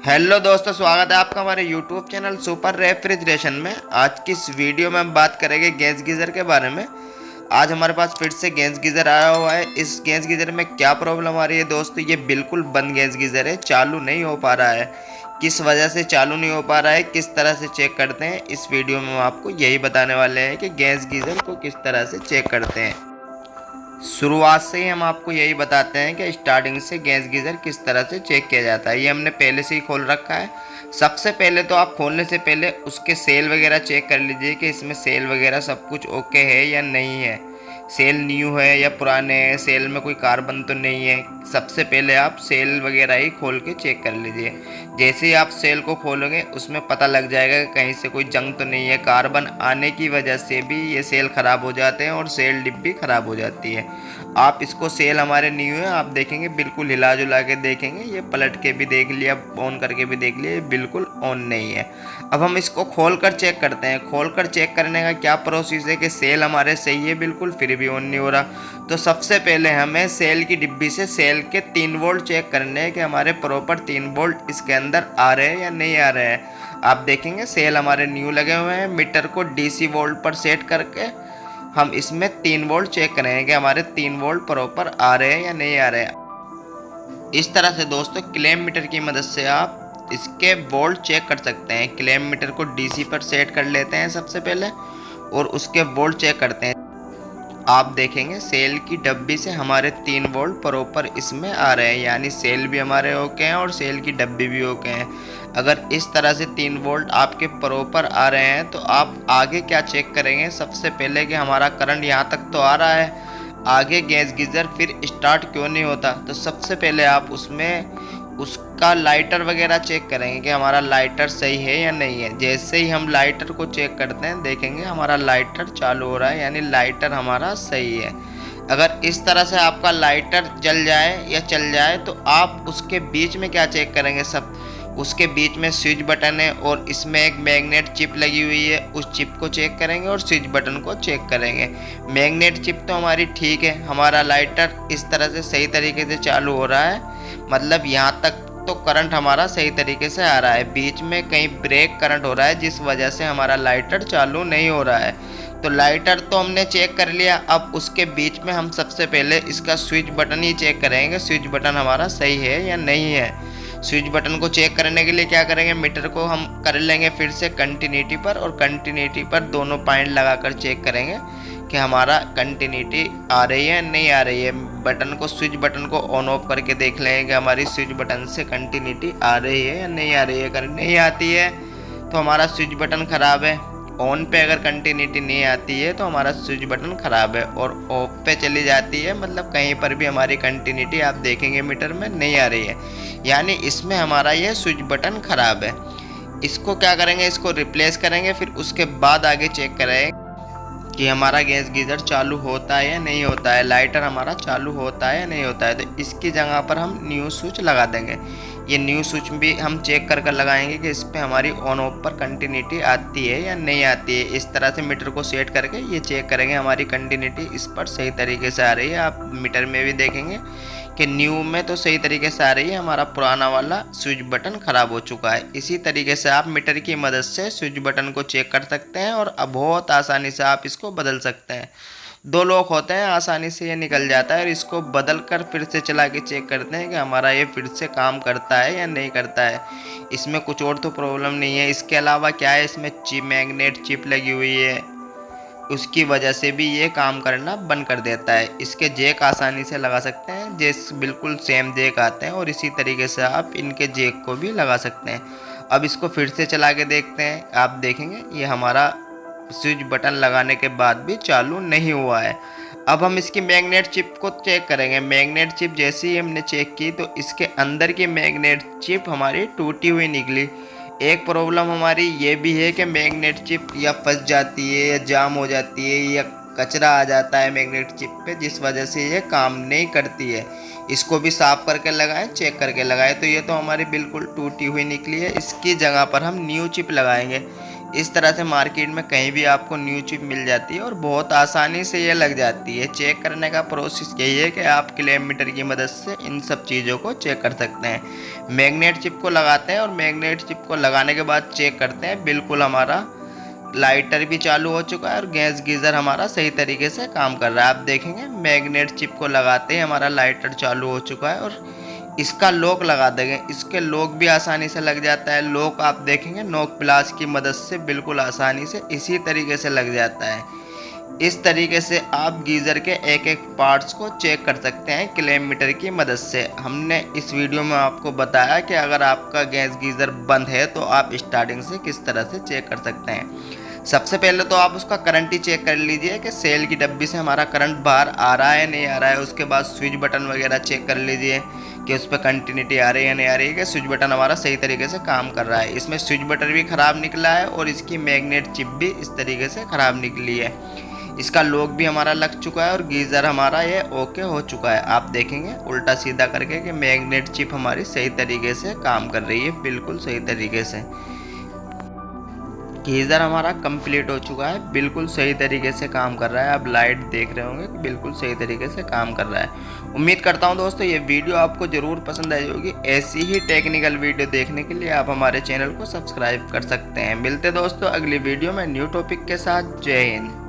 Hello दोस्तों, स्वागत है आपका हमारे यूट्यूब चैनल सुपर रेफ्रिजरेशन में। आज की इस वीडियो में हम बात करेंगे गैस गीज़र के बारे में। आज हमारे पास फिर से गैस गीज़र आया हुआ है। इस गैस गीज़र में क्या प्रॉब्लम आ रही है दोस्तों, ये बिल्कुल बंद गैस गीज़र है, चालू नहीं हो पा रहा है। किस वजह से चालू नहीं हो पा रहा है, किस तरह से चेक करते हैं, इस वीडियो में हम आपको यही बताने वाले हैं कि गैस गीज़र को किस तरह से चेक करते हैं। शुरुआत से ही हम आपको यही बताते हैं कि स्टार्टिंग से गैस गीज़र किस तरह से चेक किया जाता है। ये हमने पहले से ही खोल रखा है। सबसे पहले तो आप खोलने से पहले उसके सेल वगैरह चेक कर लीजिए कि इसमें सेल वगैरह सब कुछ ओके है या नहीं है। सेल न्यू है या पुराने हैं, सेल में कोई कार्बन तो नहीं है। सबसे पहले आप सेल वगैरह ही खोल के चेक कर लीजिए। जैसे ही आप सेल को खोलोगे उसमें पता लग जाएगा कि कहीं से कोई जंग तो नहीं है। कार्बन आने की वजह से भी ये सेल ख़राब हो जाते हैं और सेल डिप भी ख़राब हो जाती है। आप इसको सेल हमारे न्यू है, आप देखेंगे बिल्कुल हिला जुला के देखेंगे, ये पलट के भी देख लिया, ऑन करके भी देख लिया, ये बिल्कुल ऑन नहीं है। अब हम इसको खोल कर चेक करते हैं। खोल कर चेक करने का क्या प्रोसेस है कि सेल हमारे सही है बिल्कुल, फिर भी ऑन नहीं हो रहा। तो सबसे पहले हमें सेल की डिब्बी से सेल के 3 वोल्ट चेक करने हैं कि हमारे प्रॉपर 3 वोल्ट इसके अंदर आ रहे हैं या नहीं आ रहे हैं। आप देखेंगे सेल हमारे न्यू लगे हुए हैं। मीटर को डीसी वोल्ट पर सेट करके हम इसमें 3 वोल्ट चेक करेंगे कि हमारे 3 वोल्ट प्रॉपर आ रहे हैं या नहीं आ रहे हैं। इस तरह से दोस्तों क्लैंप मीटर की मदद से आप इसके वोल्ट चेक कर सकते हैं। क्लैंप मीटर को डीसी पर सेट कर लेते हैं सबसे पहले और उसके वोल्ट चेक करते हैं। आप देखेंगे सेल की डब्बी से हमारे 3 वोल्ट प्रॉपर इसमें आ रहे हैं, यानी सेल भी हमारे ओके हैं और सेल की डब्बी भी ओके हैं। अगर इस तरह से 3 वोल्ट आपके प्रॉपर आ रहे हैं तो आप आगे क्या चेक करेंगे, सबसे पहले कि हमारा करंट यहाँ तक तो आ रहा है, आगे गैस गीज़र फिर स्टार्ट क्यों नहीं होता। तो सबसे पहले आप उसमें उसका लाइटर वगैरह चेक करेंगे कि हमारा लाइटर सही है या नहीं है। जैसे ही हम लाइटर को चेक करते हैं देखेंगे हमारा लाइटर चालू हो रहा है, यानी लाइटर हमारा सही है। अगर इस तरह से आपका लाइटर जल जाए या चल जाए तो आप उसके बीच में क्या चेक करेंगे, सब उसके बीच में स्विच बटन है और इसमें एक मैग्नेट चिप लगी हुई है, उस चिप को चेक करेंगे और स्विच बटन को चेक करेंगे। मैग्नेट चिप तो हमारी ठीक है, हमारा लाइटर इस तरह से सही तरीके से चालू हो रहा है, मतलब यहाँ तक तो करंट हमारा सही तरीके से आ रहा है। बीच में कहीं ब्रेक करंट हो रहा है जिस वजह से हमारा लाइटर चालू नहीं हो रहा है। तो लाइटर तो हमने चेक कर लिया। अब उसके बीच में हम सबसे पहले इसका स्विच बटन ही चेक करेंगे, स्विच बटन हमारा सही है या नहीं है। स्विच बटन को चेक करने के लिए क्या करेंगे, मीटर को हम कर लेंगे फिर से कंटिन्यूटी पर और कंटिन्यूटी पर दोनों पॉइंट लगाकर चेक करेंगे कि हमारा कंटिन्यूटी आ रही है नहीं आ रही है। बटन को स्विच बटन को ऑन ऑफ करके देख लेंगे कि हमारी स्विच बटन से कंटिन्यूटी आ रही है या नहीं आ रही है। अगर नहीं आती है तो हमारा स्विच बटन ख़राब है। ऑन पे अगर कंटिन्यूटी नहीं आती है तो हमारा स्विच बटन ख़राब है और ऑफ पे चली जाती है, मतलब कहीं पर भी हमारी कंटिन्यूटी आप देखेंगे मीटर में नहीं आ रही है, यानी इसमें हमारा ये स्विच बटन ख़राब है। इसको क्या करेंगे, इसको रिप्लेस करेंगे, फिर उसके बाद आगे चेक करेंगे कि हमारा गैस गीज़र चालू होता है या नहीं होता है, लाइटर हमारा चालू होता है या नहीं होता है। तो इसकी जगह पर हम न्यू स्विच लगा देंगे। ये न्यू स्विच भी हम चेक कर लगाएंगे कि इस पर हमारी ऑन ऑफ पर कंटिन्यूटी आती है या नहीं आती है। इस तरह से मीटर को सेट करके ये चेक करेंगे हमारी कंटिन्यूटी इस पर सही तरीके से आ रही है। आप मीटर में भी देखेंगे कि न्यू में तो सही तरीके से आ रही है, हमारा पुराना वाला स्विच बटन ख़राब हो चुका है। इसी तरीके से आप मीटर की मदद से स्विच बटन को चेक कर सकते हैं और अब बहुत आसानी से आप इसको बदल सकते हैं। 2 लॉक होते हैं, आसानी से ये निकल जाता है और इसको बदल कर फिर से चला के चेक करते हैं कि हमारा ये फिर से काम करता है या नहीं करता है। इसमें कुछ और तो प्रॉब्लम नहीं है। इसके अलावा क्या है, इसमें चिप मैग्नेट चिप लगी हुई है, उसकी वजह से भी ये काम करना बंद कर देता है। इसके जैक आसानी से लगा सकते हैं, जैसे बिल्कुल सेम जैक आते हैं और इसी तरीके से आप इनके जैक को भी लगा सकते हैं। अब इसको फिर से चला के देखते हैं। आप देखेंगे ये हमारा स्विच बटन लगाने के बाद भी चालू नहीं हुआ है। अब हम इसकी मैग्नेट चिप को चेक करेंगे। मैग्नेट चिप जैसे ही हमने चेक की तो इसके अंदर की मैग्नेट चिप हमारी टूटी हुई निकली। एक प्रॉब्लम हमारी ये भी है कि मैग्नेट चिप या फंस जाती है या जाम हो जाती है या कचरा आ जाता है मैग्नेट चिप पे, जिस वजह से ये काम नहीं करती है। इसको भी साफ़ करके लगाएं, चेक करके लगाएं। तो ये तो हमारी बिल्कुल टूटी हुई निकली है। इसकी जगह पर हम न्यू चिप लगाएंगे। इस तरह से मार्केट में कहीं भी आपको न्यू चिप मिल जाती है और बहुत आसानी से ये लग जाती है। चेक करने का प्रोसेस यही है कि आप क्लेम मीटर की मदद से इन सब चीज़ों को चेक कर सकते हैं। मैग्नेट चिप को लगाते हैं और मैग्नेट चिप को लगाने के बाद चेक करते हैं, बिल्कुल हमारा लाइटर भी चालू हो चुका है और गैस गीज़र हमारा सही तरीके से काम कर रहा है। आप देखेंगे मैग्नेट चिप को लगाते ही हमारा लाइटर चालू हो चुका है और इसका लॉक लगा देंगे, इसके लॉक भी आसानी से लग जाता है। लॉक आप देखेंगे नॉक प्लास की मदद से बिल्कुल आसानी से इसी तरीके से लग जाता है। इस तरीके से आप गीज़र के एक एक पार्ट्स को चेक कर सकते हैं क्लेम मीटर की मदद से। हमने इस वीडियो में आपको बताया कि अगर आपका गैस गीज़र बंद है तो आप स्टार्टिंग से किस तरह से चेक कर सकते हैं। सबसे पहले तो आप उसका करंट ही चेक कर लीजिए कि सेल की डब्बी से हमारा करंट बाहर आ रहा है नहीं आ रहा है। उसके बाद स्विच बटन वगैरह चेक कर लीजिए कि उस पर कंटिन्यूटी आ रही है या नहीं आ रही है, कि स्विच बटन हमारा सही तरीके से काम कर रहा है। इसमें स्विच बटन भी ख़राब निकला है और इसकी मैग्नेट चिप भी इस तरीके से ख़राब निकली है। इसका लॉक भी हमारा लग चुका है और गीज़र हमारा ये ओके हो चुका है। आप देखेंगे उल्टा सीधा करके कि मैग्नेट चिप हमारी सही तरीके से काम कर रही है, बिल्कुल सही तरीके से। गीज़र हमारा कंप्लीट हो चुका है, बिल्कुल सही तरीके से काम कर रहा है। आप लाइट देख रहे होंगे कि बिल्कुल सही तरीके से काम कर रहा है। उम्मीद करता हूं दोस्तों ये वीडियो आपको ज़रूर पसंद आई होगी। ऐसी ही टेक्निकल वीडियो देखने के लिए आप हमारे चैनल को सब्सक्राइब कर सकते हैं। मिलते दोस्तों अगली वीडियो में न्यू टॉपिक के साथ। जय हिंद।